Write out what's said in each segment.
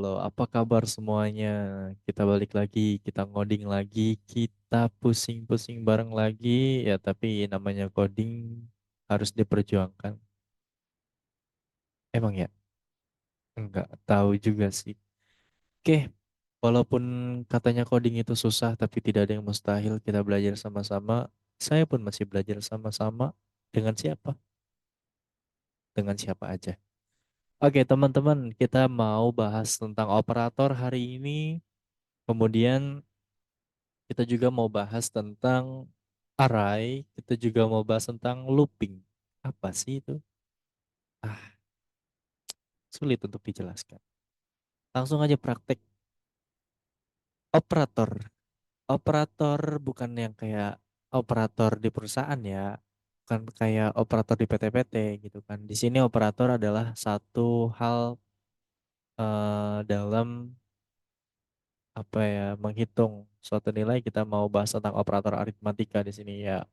Halo, apa kabar semuanya? Kita balik lagi, kita ngoding lagi, kita pusing-pusing bareng lagi. Ya, tapi namanya coding harus diperjuangkan. Emang ya? Enggak tahu juga sih. Oke, walaupun katanya coding itu susah, tapi tidak ada yang mustahil. Kita belajar sama-sama. Saya pun masih belajar sama-sama. Dengan siapa? Dengan siapa aja. Oke, teman-teman, kita mau bahas tentang operator hari ini. Kemudian kita juga mau bahas tentang array, kita juga mau bahas tentang looping. Apa sih itu? Ah, sulit untuk dijelaskan. Langsung aja praktek. Operator. Operator bukan yang kayak operator di perusahaan ya. Bukan kayak operator di PT-PT gitu kan. Di sini operator adalah satu hal dalam apa ya, menghitung suatu nilai. Kita mau bahas tentang operator aritmatika di sini ya.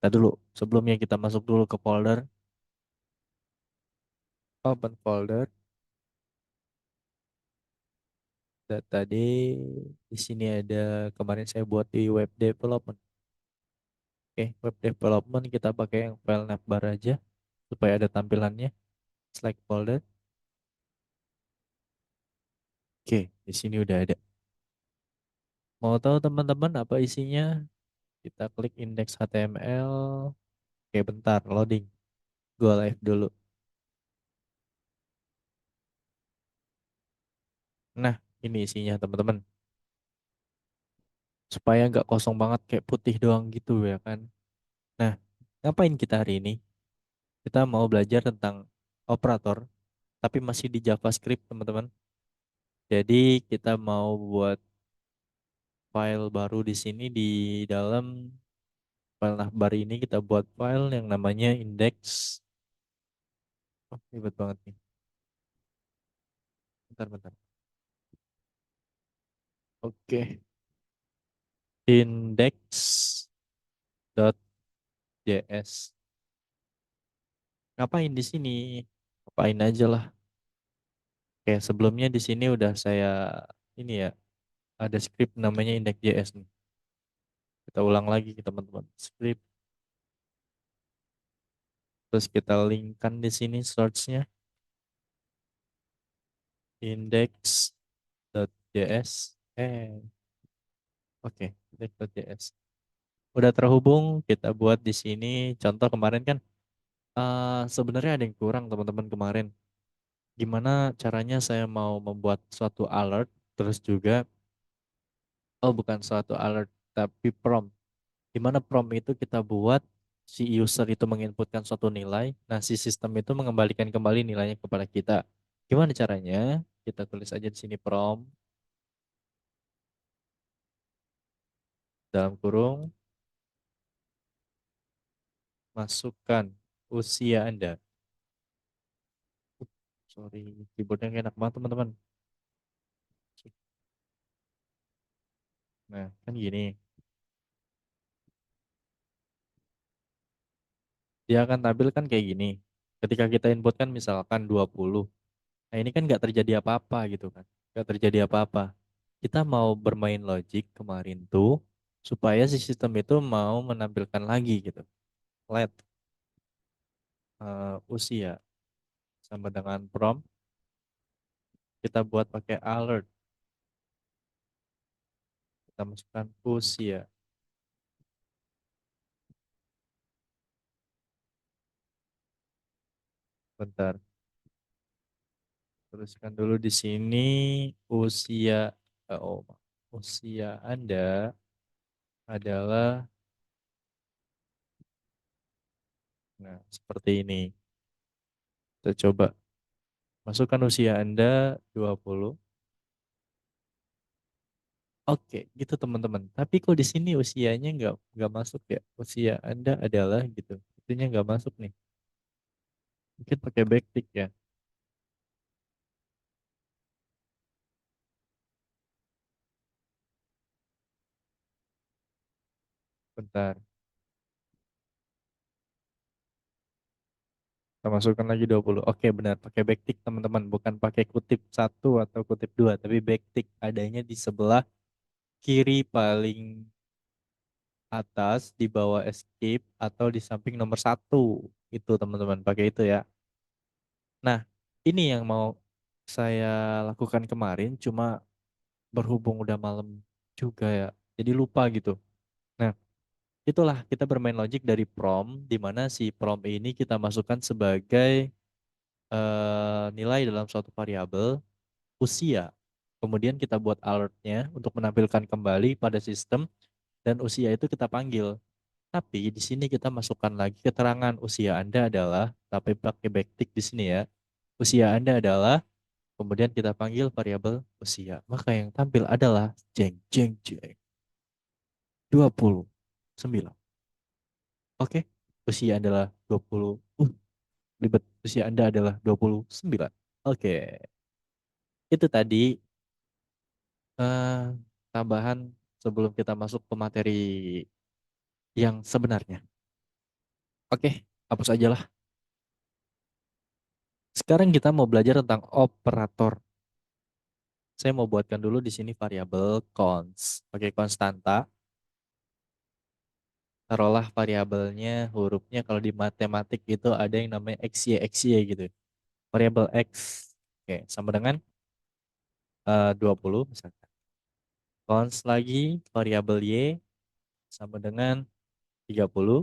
Kita dulu, sebelumnya kita masuk dulu ke folder, open folder. Tadi di sini ada, kemarin saya buat di web development. Oke, web development kita pakai yang file navbar aja supaya ada tampilannya. Select folder. Oke, di sini udah ada. Mau tahu teman-teman apa isinya? Kita klik index HTML. Oke, bentar loading. Go live dulu. Nah, ini isinya teman-teman. Supaya nggak kosong banget kayak putih doang gitu ya kan. Nah, ngapain kita hari ini? Kita mau belajar tentang operator, tapi masih di JavaScript teman-teman. Jadi kita mau buat file baru di sini, di dalam file navbar ini kita buat file yang namanya index. Oh, ribet banget nih. Bentar-bentar. Oke, index.js. Ngapain di sini? Ngapain aja lah. Oke, sebelumnya di sini udah saya ini ya, ada script namanya index.js nih. Kita ulang lagi teman-teman. Script, terus kita linkkan di sini source-nya index.js. Oke, index.js. Udah terhubung, kita buat di sini. Contoh kemarin kan sebenarnya ada yang kurang teman-teman kemarin. Gimana caranya saya mau membuat suatu alert, terus juga, oh bukan suatu alert, tapi prompt. Gimana prompt itu kita buat si user itu menginputkan suatu nilai, nah si sistem itu mengembalikan kembali nilainya kepada kita. Gimana caranya? Kita tulis aja di sini prompt dalam kurung, masukkan usia Anda. Sorry, keyboardnya nggak enak banget teman-teman. Nah, kan gini. Dia akan tampil kan kayak gini. Ketika kita input kan misalkan 20. Nah, ini kan nggak terjadi apa-apa gitu kan. Nggak terjadi apa-apa. Kita mau bermain logik kemarin tuh supaya si sistem itu mau menampilkan lagi gitu. Let usia sama dengan prompt kita buat pakai alert. Kita masukkan usia. Bentar. Teruskan dulu di sini usia, oh, usia Anda adalah, nah, seperti ini. Kita coba masukkan usia Anda 20. Oke, gitu teman-teman. Tapi kok di sini usianya nggak masuk ya? Usia Anda adalah gitu. Itunya nggak masuk nih. Mungkin pakai backtick ya. Bentar. Kita masukkan lagi 20. Oke, benar. Pakai backtick, teman-teman. Bukan pakai kutip satu atau kutip dua, tapi backtick adanya di sebelah kiri paling atas, di bawah escape, atau di samping nomor satu. Itu, teman-teman. Pakai itu ya. Nah, ini yang mau saya lakukan kemarin, cuma berhubung udah malam juga ya. Jadi lupa gitu. Nah, itulah kita bermain logik dari prompt, di mana si prompt ini kita masukkan sebagai nilai dalam suatu variabel usia. Kemudian kita buat alertnya untuk menampilkan kembali pada sistem dan usia itu kita panggil. Tapi di sini kita masukkan lagi keterangan usia Anda adalah, tapi pakai backtick di sini ya. Usia Anda adalah, kemudian kita panggil variabel usia. Maka yang tampil adalah jeng jeng jeng 29. Oke, usia adalah 20. Ribet. Usia Anda adalah 29. Oke, itu tadi eh, tambahan sebelum kita masuk ke materi yang sebenarnya. Oke, hapus aja lah. Sekarang kita mau belajar tentang operator. Saya mau buatkan dulu di sini variabel cons. Pakai konstanta. Taruhlah variabelnya, hurufnya kalau di matematik itu ada yang namanya XY gitu. Variabel X. Oke, sama dengan 20 misalkan. Cons lagi, variabel Y sama dengan 30.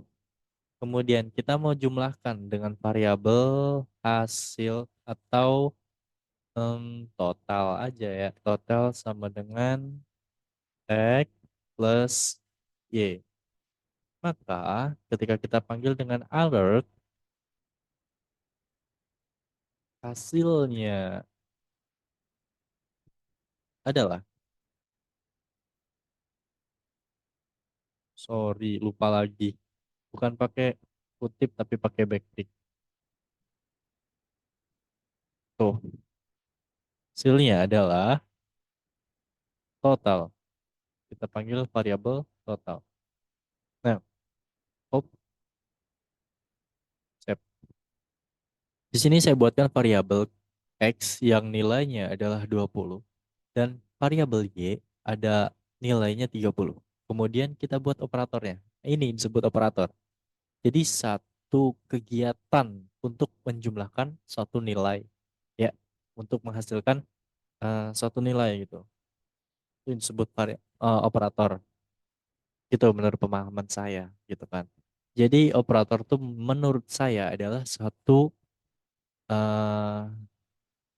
Kemudian kita mau jumlahkan dengan variabel hasil atau total aja ya. Total sama dengan X plus Y. Maka ketika kita panggil dengan alert, hasilnya adalah, sorry lupa lagi. Bukan pakai kutip tapi pakai backtick. Tuh, hasilnya adalah total. Kita panggil variabel total. Nah, oh, sip. Di sini saya buatkan variabel X yang nilainya adalah 20 dan variabel Y ada nilainya 30. Kemudian kita buat operatornya. Ini disebut operator. Jadi satu kegiatan untuk menjumlahkan suatu nilai ya, untuk menghasilkan suatu nilai gitu. Itu disebut operator. Itu menurut pemahaman saya gitu kan. Jadi operator itu menurut saya adalah satu eh,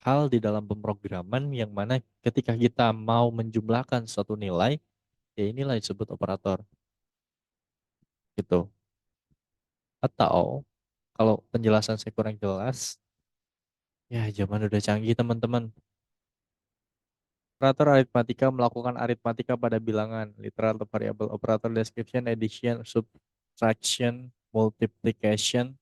hal di dalam pemrograman yang mana ketika kita mau menjumlahkan suatu nilai, ya inilah disebut operator gitu. Atau kalau penjelasan saya kurang jelas, ya zaman udah canggih teman-teman. Operator aritmatika melakukan aritmatika pada bilangan, literal atau variabel. Operator description, addition, subtraction, multiplication.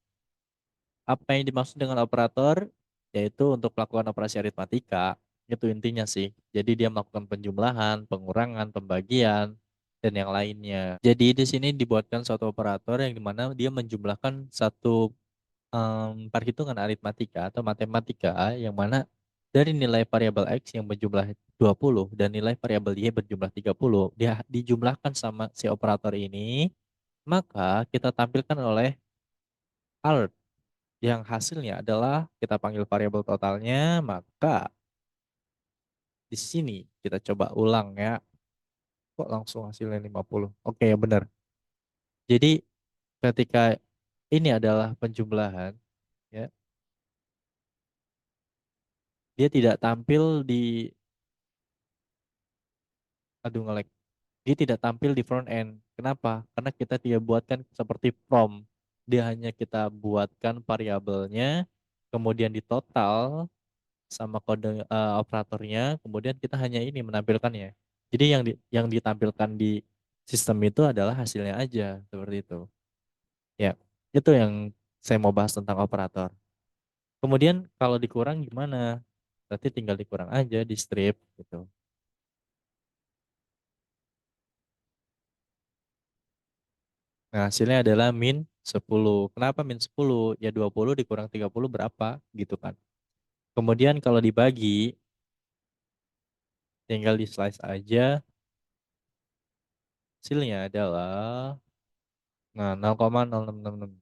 Apa yang dimaksud dengan operator? Yaitu untuk melakukan operasi aritmatika. Itu intinya sih. Jadi dia melakukan penjumlahan, pengurangan, pembagian, dan yang lainnya. Jadi di sini dibuatkan suatu operator yang dimana dia menjumlahkan satu perhitungan aritmatika atau matematika yang mana dari nilai variabel X yang berjumlah 20 dan nilai variabel Y berjumlah 30, dia dijumlahkan sama si operator ini, maka kita tampilkan oleh alert yang hasilnya adalah kita panggil variabel totalnya, maka di sini kita coba ulang ya. Kok langsung hasilnya 50? Oke, ya benar. Jadi ketika ini adalah penjumlahan ya, dia tidak tampil di, aduh ngelek. Dia tidak tampil di front end. Kenapa? Karena kita tidak buatkan seperti prompt. Dia hanya kita buatkan variabelnya, kemudian di total sama kode operatornya, kemudian kita hanya ini menampilkannya. Jadi yang ditampilkan di sistem itu adalah hasilnya aja, seperti itu. Ya, itu yang saya mau bahas tentang operator. Kemudian kalau dikurang gimana? Berarti tinggal dikurang aja di strip gitu. Nah, hasilnya adalah min 10. Kenapa min 10? Ya 20 dikurang 30 berapa? Gitu kan. Kemudian kalau dibagi, tinggal di slice aja. Hasilnya adalah nah 0,0666.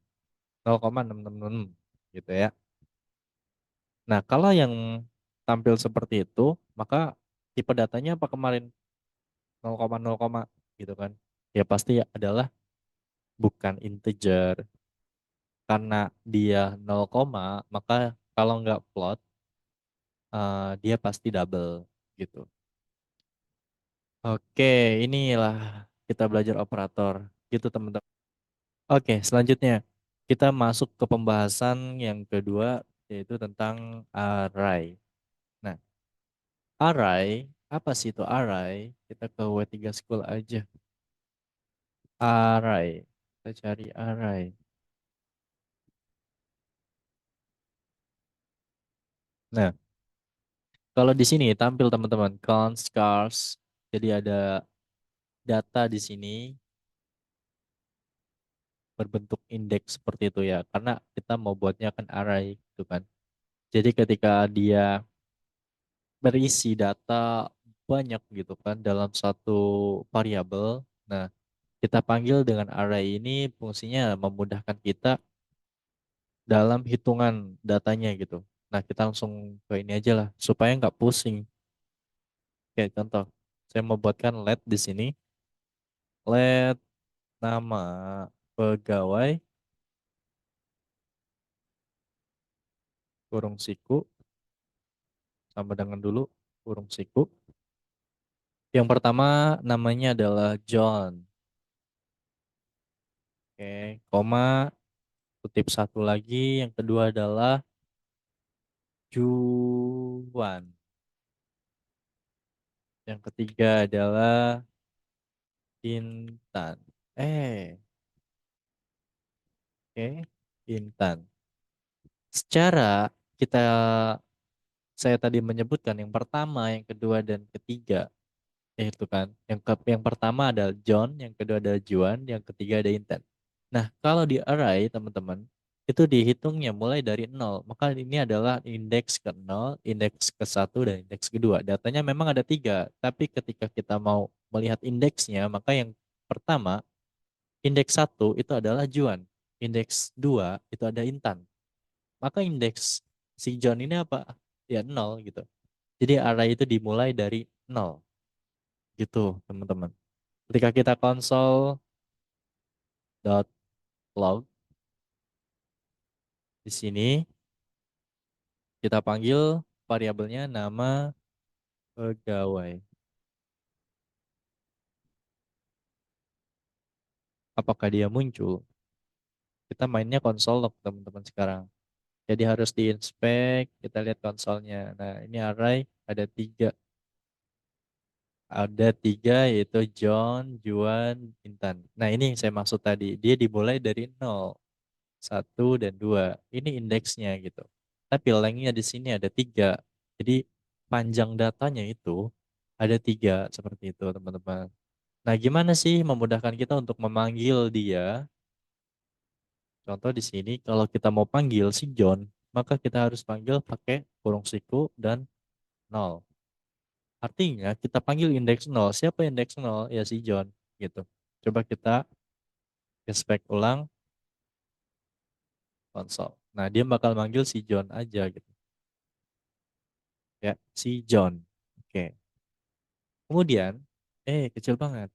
0,666 gitu ya. Nah, kalau yang tampil seperti itu, maka tipe datanya apa kemarin 0, gitu kan. Ya pasti adalah bukan integer. Karena dia 0, maka kalau nggak float, dia pasti double gitu. Oke, inilah kita belajar operator. Gitu teman-teman. Oke, selanjutnya kita masuk ke pembahasan yang kedua, yaitu tentang array. Nah, array, apa sih itu array? Kita ke W3 School aja. Array. Kita cari array. Nah, kalau di sini tampil teman-teman, count, chars. Jadi ada data di sini berbentuk indeks seperti itu ya. Karena kita mau buatnya kan array gitu kan. Jadi ketika dia berisi data banyak gitu kan dalam satu variabel. Nah, kita panggil dengan array ini fungsinya memudahkan kita dalam hitungan datanya gitu. Nah, kita langsung ke ini aja lah supaya nggak pusing. Kayak contoh, saya membuatkan let di sini. Let nama pegawai kurung siku sama dengan dulu kurung siku. Yang pertama namanya adalah John. Oke, koma kutip satu lagi. Yang kedua adalah Juan. Yang ketiga adalah Intan. Eh, oke, Intan. Secara kita saya tadi menyebutkan yang pertama, yang kedua dan ketiga, itu kan. Yang pertama adalah John, yang kedua adalah Juan, yang ketiga ada Intan. Nah, kalau di array teman-teman itu dihitungnya mulai dari nol. Maka ini adalah indeks ke nol, indeks ke satu dan indeks kedua. Datanya memang ada tiga, tapi ketika kita mau melihat indeksnya, maka yang pertama indeks satu itu adalah Juan, indeks dua itu ada Intan. Maka indeks si John ini apa? Ya nol gitu. Jadi array itu dimulai dari nol gitu teman-teman. Ketika kita console.log di sini kita panggil variabelnya nama pegawai. Apakah dia muncul? Kita mainnya console log teman-teman sekarang. Jadi harus diinspek, kita lihat konsolnya. Nah ini array ada tiga. Ada tiga yaitu John, Juan, Intan. Nah ini yang saya maksud tadi. Dia dimulai dari nol, satu dan 2. Ini indeksnya gitu. Tapi lengthnya di sini ada tiga. Jadi panjang datanya itu ada tiga seperti itu teman-teman. Nah gimana sih memudahkan kita untuk memanggil dia? Contoh di sini kalau kita mau panggil si John, maka kita harus panggil pakai kurung siku dan nol. Artinya kita panggil indeks nol. Siapa indeks nol? Ya si John gitu. Coba kita inspect ulang konsol. Nah, dia bakal manggil si John aja gitu. Ya, si John. Oke. Kemudian, kecil banget.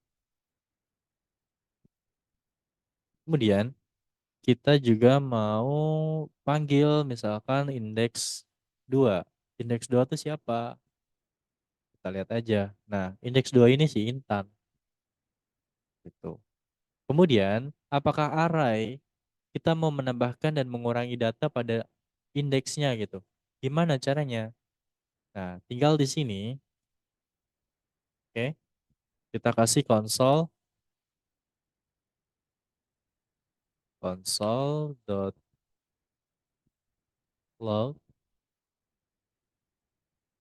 Kemudian, kita juga mau panggil misalkan indeks 2. Indeks 2 itu siapa? Kita lihat aja. Nah, indeks 2 ini si Intan gitu. Kemudian, apakah array kita mau menambahkan dan mengurangi data pada indeksnya gitu? Gimana caranya? Nah, tinggal di sini, oke, kita kasih console.log.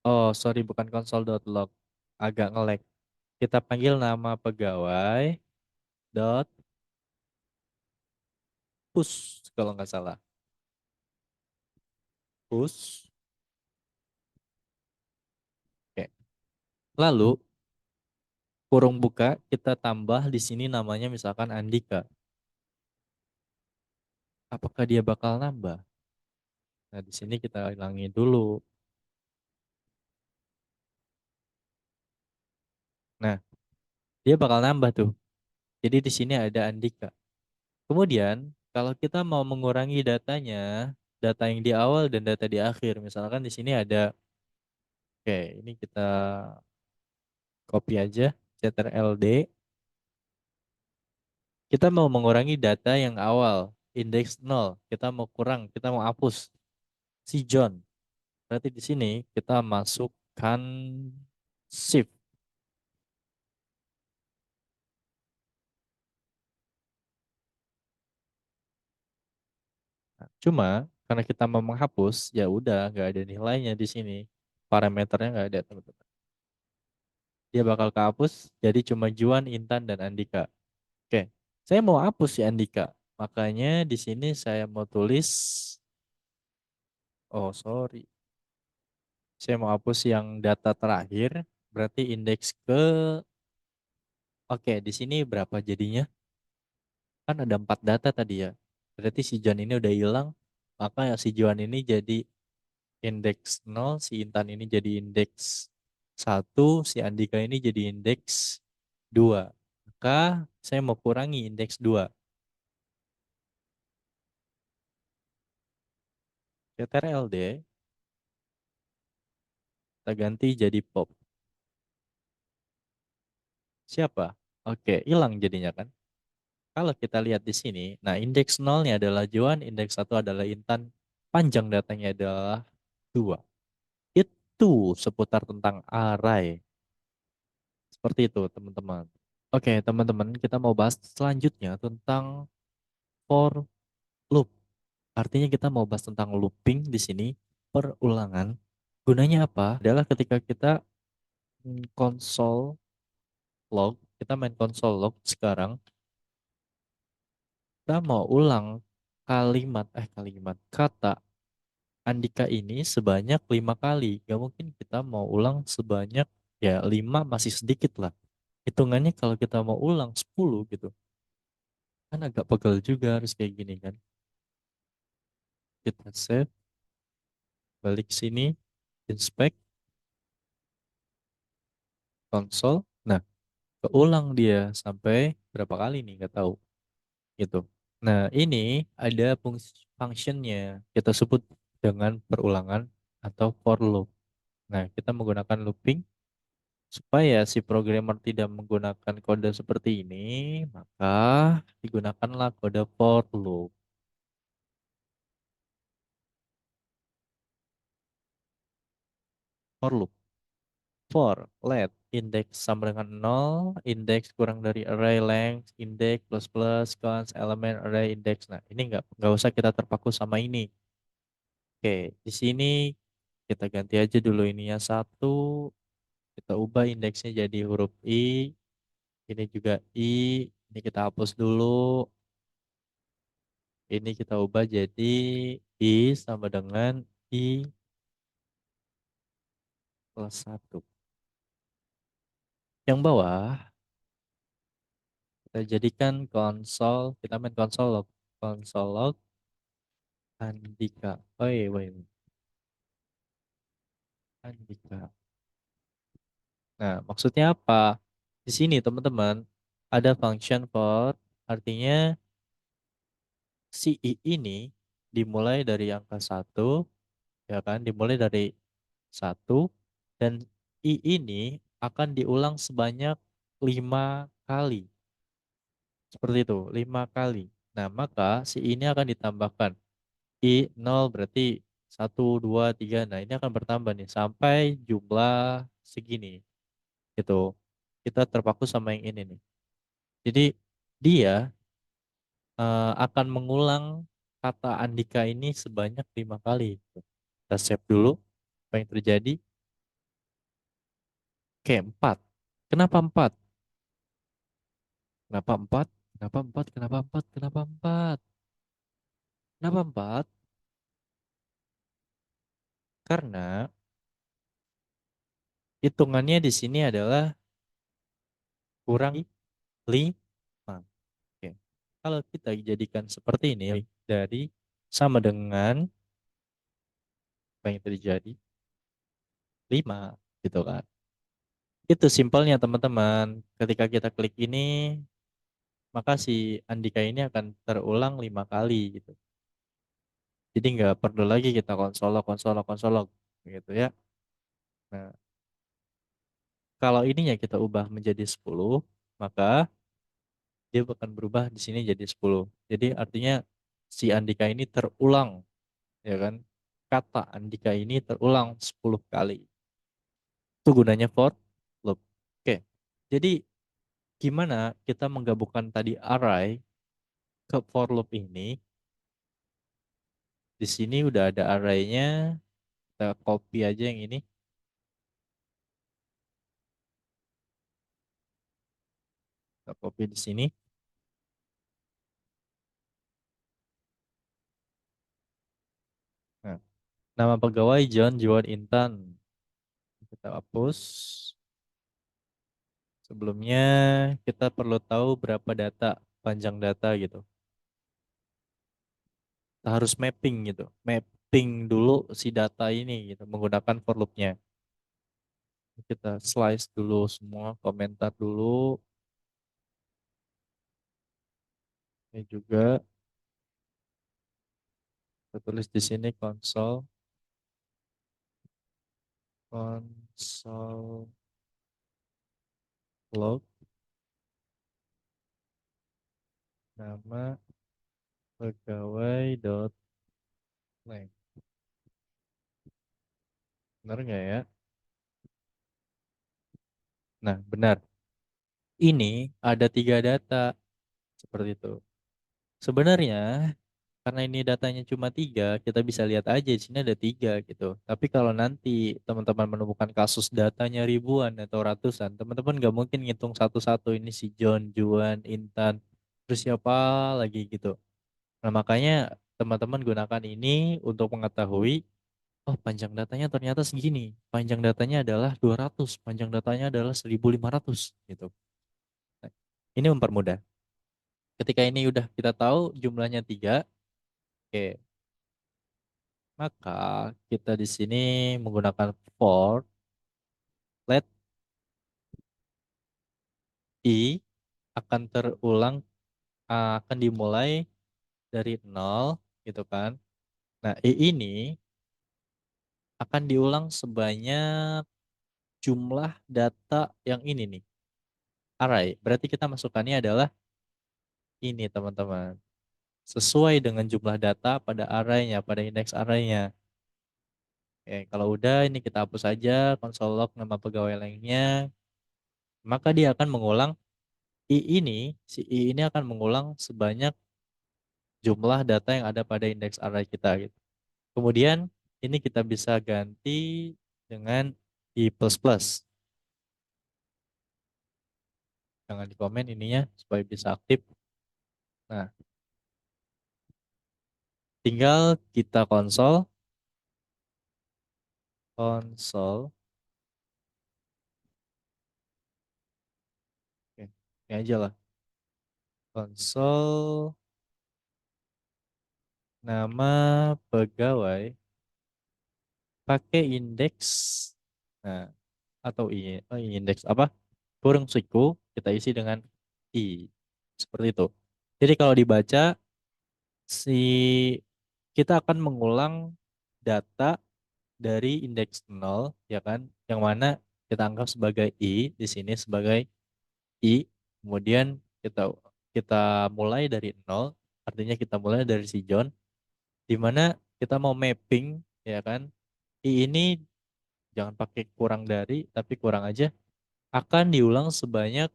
Oh, sorry, bukan console.log. Agak nge-lag. Kita panggil nama pegawai dot push kalau nggak salah. Push. Oke. Lalu kurung buka kita tambah di sini namanya misalkan Andika. Apakah dia bakal nambah? Nah, di sini kita hilangi dulu. Nah, dia bakal nambah tuh. Jadi di sini ada Andika. Kemudian, kalau kita mau mengurangi datanya, data yang di awal dan data di akhir. Misalkan di sini ada, oke, ini kita copy aja, CTRL-D. Kita mau mengurangi data yang awal, indeks 0. Kita mau kurang, kita mau hapus si John. Berarti di sini kita masukkan shift. Nah, cuma karena kita mau menghapus, ya udah nggak ada nilainya di sini. Parameternya nggak ada, teman-teman. Dia bakal kehapus, jadi cuma Juan, Intan, dan Andika. Oke, saya mau hapus si Andika. Makanya di sini saya mau tulis, oh sorry, saya mau hapus yang data terakhir, berarti indeks ke, oke, di sini berapa jadinya? Kan ada 4 data tadi ya. Berarti si John ini udah hilang, maka ya si Juan ini jadi indeks 0, si Intan ini jadi indeks 1, si Andika ini jadi indeks 2. Maka saya mau kurangi indeks 2. Ctrl D, kita ganti jadi pop. Siapa? Oke, hilang jadinya kan. Kalau kita lihat di sini, nah indeks 0-nya adalah Juan, indeks 1 adalah Intan, panjang datanya adalah 2. Itu seputar tentang array. Seperti itu, teman-teman. Oke, teman-teman, kita mau bahas selanjutnya tentang for loop. Artinya kita mau bahas tentang looping di sini, perulangan. Gunanya apa? Adalah ketika kita console log, kita main console log sekarang, kita mau ulang kalimat kata Andika ini sebanyak 5 kali. Gak mungkin kita mau ulang sebanyak, ya 5 masih sedikit lah. Hitungannya kalau kita mau ulang 10 gitu, kan agak pegel juga harus kayak gini kan. Kita save, balik sini, inspect, console. Nah, keulang dia sampai berapa kali nih, nggak tahu gitu. Nah, ini ada functionnya. Kita sebut dengan perulangan atau for loop. Nah, kita menggunakan looping supaya si programmer tidak menggunakan kode seperti ini, maka digunakanlah kode for loop. For loop. For let indeks sama dengan 0, indeks kurang dari array length, indeks plus plus, cons, element array index. Nah, ini nggak usah kita terpaku sama ini. Oke, di sini kita ganti aja dulu ininya 1, kita ubah indeksnya jadi huruf I, ini juga I, ini kita hapus dulu, ini kita ubah jadi I sama dengan I plus 1. Yang bawah, kita jadikan konsol, kita main konsol log, konsol log Andika. Oh iya, wait. Andika. Nah, maksudnya apa? Di sini teman-teman ada function for, artinya si I ini dimulai dari angka 1, ya kan? Dimulai dari 1 dan I ini akan diulang sebanyak 5 kali. Seperti itu, 5 kali. Nah, maka si ini akan ditambahkan. I 0 berarti 1, 2, 3. Nah, ini akan bertambah nih sampai jumlah segini. Gitu. Kita terpaku sama yang ini nih. Jadi dia akan mengulang kata Andika ini sebanyak 5 kali. Kita save dulu. Apa yang terjadi? Oke, 4. Kenapa 4? Kenapa 4? Kenapa 4? Kenapa 4? Kenapa 4? Kenapa 4? Karena hitungannya di sini adalah kurang 5. Oke. Kalau kita jadikan seperti ini dari sama dengan apa yang terjadi 5 gitu kan. Itu simpelnya teman-teman. Ketika kita klik ini, maka si Andika ini akan terulang 5 kali gitu. Jadi nggak perlu lagi kita konsolog gitu ya. Nah, kalau ininya kita ubah menjadi 10, maka dia akan berubah di sini jadi 10. Jadi artinya si Andika ini terulang, ya kan? Kata Andika ini terulang 10 kali. Itu gunanya for loop. Oke. Jadi gimana kita menggabungkan tadi array ke for loop ini? Di sini udah ada array-nya. Kita copy aja yang ini. Kita copy di sini. Nah, nama pegawai John Juan Intan. Kita hapus. Sebelumnya kita perlu tahu berapa data, panjang data gitu. Kita harus mapping gitu. Mapping dulu si data ini gitu menggunakan for loop-nya. Kita slice dulu semua, komentar dulu. Ini juga kita tulis di sini console log nama pegawai dot length. Benar nggak ya? Nah, benar. Ini ada 3 data seperti itu. Sebenarnya karena ini datanya cuma 3, kita bisa lihat aja di sini ada 3 gitu. Tapi kalau nanti teman-teman menemukan kasus datanya ribuan atau ratusan, teman-teman nggak mungkin ngitung satu-satu ini si John, Juan, Intan, terus siapa lagi gitu. Nah, makanya teman-teman gunakan ini untuk mengetahui, oh panjang datanya ternyata segini. Panjang datanya adalah 200, panjang datanya adalah 1.500 gitu. Nah, ini mempermudah. Ketika ini udah kita tahu jumlahnya 3, oke, maka kita di sini menggunakan for let i akan terulang, akan dimulai dari 0 gitu kan. Nah, i ini akan diulang sebanyak jumlah data yang ini nih, array. Berarti kita masukkannya adalah ini teman-teman. Sesuai dengan jumlah data pada arraynya, pada indeks arraynya. Oke, kalau udah ini kita hapus aja console log nama pegawai lainnya. Maka dia akan mengulang i ini, si i ini akan mengulang sebanyak jumlah data yang ada pada indeks array kita gitu. Kemudian ini kita bisa ganti dengan i plus plus. Jangan di komen ininya supaya bisa aktif. Nah, tinggal kita konsol. Oke, ini aja lah. Konsol nama pegawai pakai indeks. Nah, atau indeks apa? Kurung siku kita isi dengan i. Seperti itu. Jadi kalau dibaca si kita akan mengulang data dari indeks 0 ya kan, yang mana kita anggap sebagai i, di sini sebagai i, kemudian kita kita mulai dari 0, artinya kita mulai dari si John, di mana kita mau mapping ya kan, i ini jangan pakai kurang dari tapi kurang aja, akan diulang sebanyak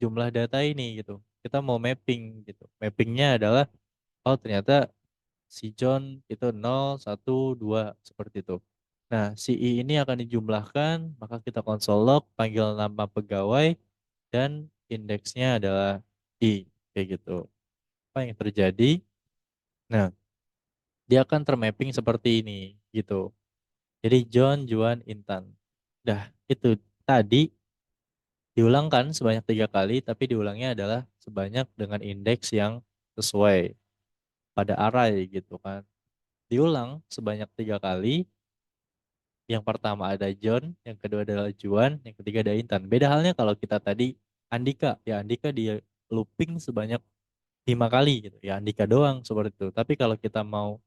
jumlah data ini gitu. Kita mau mapping gitu. Mappingnya adalah, oh ternyata si John itu 0, 1, 2 seperti itu. Nah, si I ini akan dijumlahkan, maka kita konsol log, panggil nama pegawai, dan indeksnya adalah I. Kayak gitu. Apa yang terjadi? Nah, dia akan termapping seperti ini gitu. Jadi John, Juan, Intan. Dah, itu tadi diulangkan sebanyak 3 kali, tapi diulangnya adalah sebanyak dengan indeks yang sesuai pada array gitu kan. Diulang sebanyak 3 kali. Yang pertama ada John, yang kedua adalah Juan, yang ketiga ada Intan. Beda halnya kalau kita tadi Andika, ya Andika dia looping sebanyak 5 kali gitu. Ya Andika doang seperti itu. Tapi kalau kita mau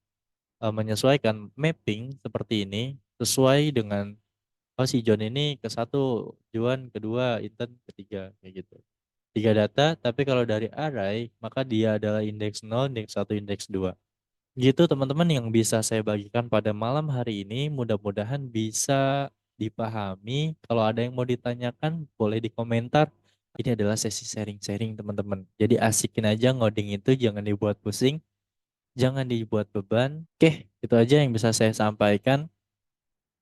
menyesuaikan mapping seperti ini, sesuai dengan oh si John ini ke satu, Juan kedua, Intan ketiga, kayak gitu. 3 data, tapi kalau dari array, maka dia adalah indeks 0, indeks satu, indeks 2. Gitu teman-teman yang bisa saya bagikan pada malam hari ini. Mudah-mudahan bisa dipahami. Kalau ada yang mau ditanyakan, boleh di komentar. Ini adalah sesi sharing-sharing teman-teman. Jadi asikin aja ngoding itu, jangan dibuat pusing, jangan dibuat beban. Oke, itu aja yang bisa saya sampaikan.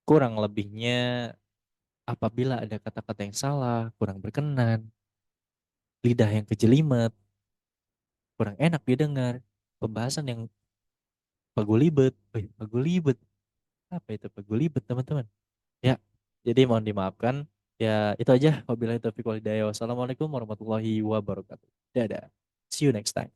Kurang lebihnya, apabila ada kata-kata yang salah, kurang berkenan, lidah yang kejelimet, kurang enak didengar, pembahasan yang pagulibet, pagulibet, apa itu pagulibet teman-teman? Ya, jadi mohon dimaafkan. Ya, itu aja. Wabillahi taufiq walhidayah. Wassalamualaikum warahmatullahi wabarakatuh. Dadah. See you next time.